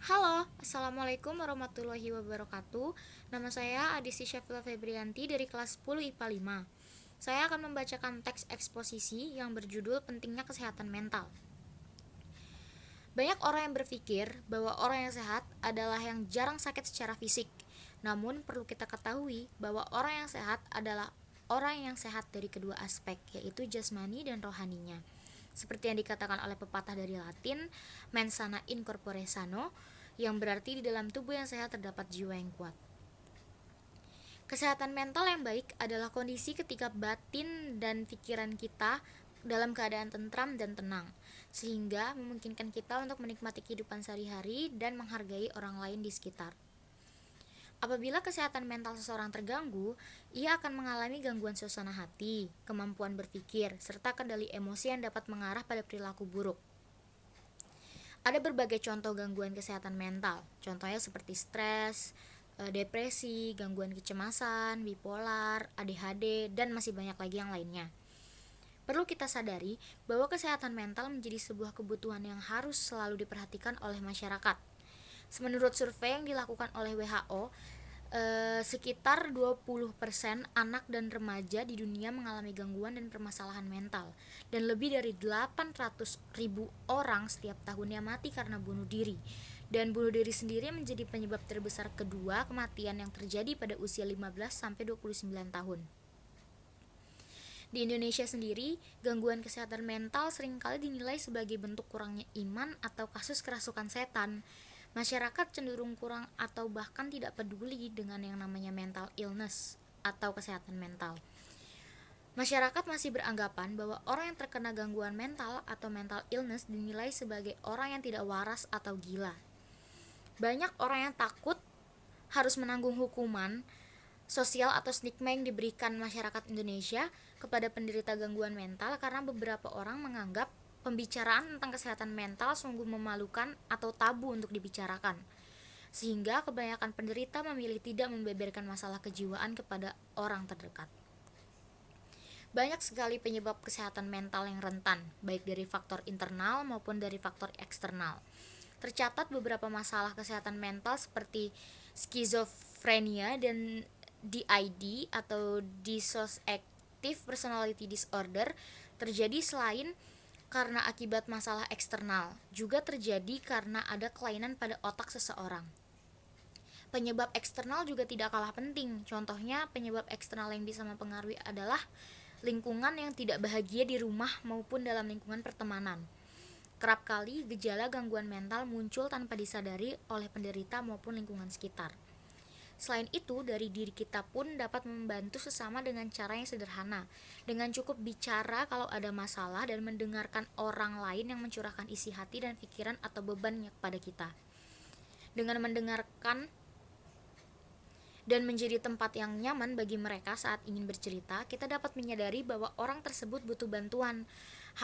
Halo, Assalamualaikum warahmatullahi wabarakatuh. Nama saya Adisti Syafila Febrianti dari kelas 10 IPA 5. Saya akan membacakan teks eksposisi yang berjudul Pentingnya Kesehatan Mental. Banyak orang yang berpikir bahwa orang yang sehat adalah yang jarang sakit secara fisik. Namun perlu kita ketahui bahwa orang yang sehat adalah orang yang sehat dari kedua aspek, yaitu jasmani dan rohaninya. Seperti yang dikatakan oleh pepatah dari Latin, mens sana in corpore sano, yang berarti di dalam tubuh yang sehat terdapat jiwa yang kuat. Kesehatan mental yang baik adalah kondisi ketika batin dan pikiran kita dalam keadaan tentram dan tenang, sehingga memungkinkan kita untuk menikmati kehidupan sehari-hari dan menghargai orang lain di sekitar. Apabila kesehatan mental seseorang terganggu, ia akan mengalami gangguan suasana hati, kemampuan berpikir, serta kendali emosi yang dapat mengarah pada perilaku buruk. Ada berbagai contoh gangguan kesehatan mental, contohnya seperti stres, depresi, gangguan kecemasan, bipolar, ADHD, dan masih banyak lagi yang lainnya. Perlu kita sadari bahwa kesehatan mental menjadi sebuah kebutuhan yang harus selalu diperhatikan oleh masyarakat. Menurut survei yang dilakukan oleh WHO, sekitar 20% anak dan remaja di dunia mengalami gangguan dan permasalahan mental, dan lebih dari 800.000 orang setiap tahunnya mati karena bunuh diri. Dan bunuh diri sendiri menjadi penyebab terbesar kedua kematian yang terjadi pada usia 15-29 tahun. Di Indonesia sendiri, gangguan kesehatan mental seringkali dinilai sebagai bentuk kurangnya iman atau kasus kerasukan setan. Masyarakat cenderung kurang atau bahkan tidak peduli dengan yang namanya mental illness atau kesehatan mental. Masyarakat masih beranggapan bahwa orang yang terkena gangguan mental atau mental illness dinilai sebagai orang yang tidak waras atau gila. Banyak orang yang takut harus menanggung hukuman sosial atau stigma yang diberikan masyarakat Indonesia kepada penderita gangguan mental karena beberapa orang menganggap pembicaraan tentang kesehatan mental sungguh memalukan atau tabu untuk dibicarakan, sehingga kebanyakan penderita memilih tidak membeberkan masalah kejiwaan kepada orang terdekat. Banyak sekali penyebab kesehatan mental yang rentan, baik dari faktor internal maupun dari faktor eksternal. Tercatat beberapa masalah kesehatan mental seperti skizofrenia dan DID atau Dissociative Personality Disorder terjadi selain karena akibat masalah eksternal, juga terjadi karena ada kelainan pada otak seseorang. Penyebab eksternal juga tidak kalah penting. Contohnya, penyebab eksternal yang bisa mempengaruhi adalah lingkungan yang tidak bahagia di rumah maupun dalam lingkungan pertemanan. Kerap kali gejala gangguan mental muncul tanpa disadari oleh penderita maupun lingkungan sekitar. Selain itu, dari diri kita pun dapat membantu sesama dengan cara yang sederhana, dengan cukup bicara kalau ada masalah dan mendengarkan orang lain yang mencurahkan isi hati dan pikiran atau bebannya kepada kita. Dengan mendengarkan dan menjadi tempat yang nyaman bagi mereka saat ingin bercerita, kita dapat menyadari bahwa orang tersebut butuh bantuan.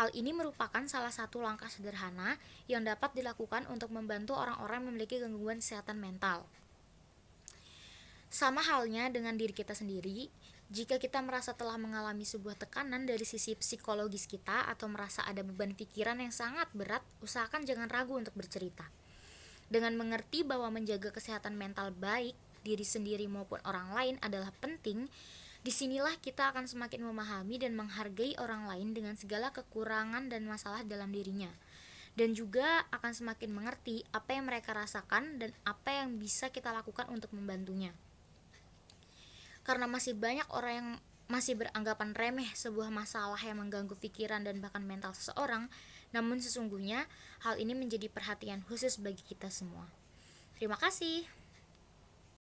Hal ini merupakan salah satu langkah sederhana yang dapat dilakukan untuk membantu orang-orang yang memiliki gangguan kesehatan mental. Sama halnya dengan diri kita sendiri, jika kita merasa telah mengalami sebuah tekanan dari sisi psikologis kita atau merasa ada beban pikiran yang sangat berat, usahakan jangan ragu untuk bercerita. Dengan mengerti bahwa menjaga kesehatan mental baik diri sendiri maupun orang lain adalah penting, disinilah kita akan semakin memahami dan menghargai orang lain dengan segala kekurangan dan masalah dalam dirinya, dan juga akan semakin mengerti apa yang mereka rasakan dan apa yang bisa kita lakukan untuk membantunya. Karena masih banyak orang yang masih beranggapan remeh sebuah masalah yang mengganggu pikiran dan bahkan mental seseorang, namun sesungguhnya hal ini menjadi perhatian khusus bagi kita semua. Terima kasih.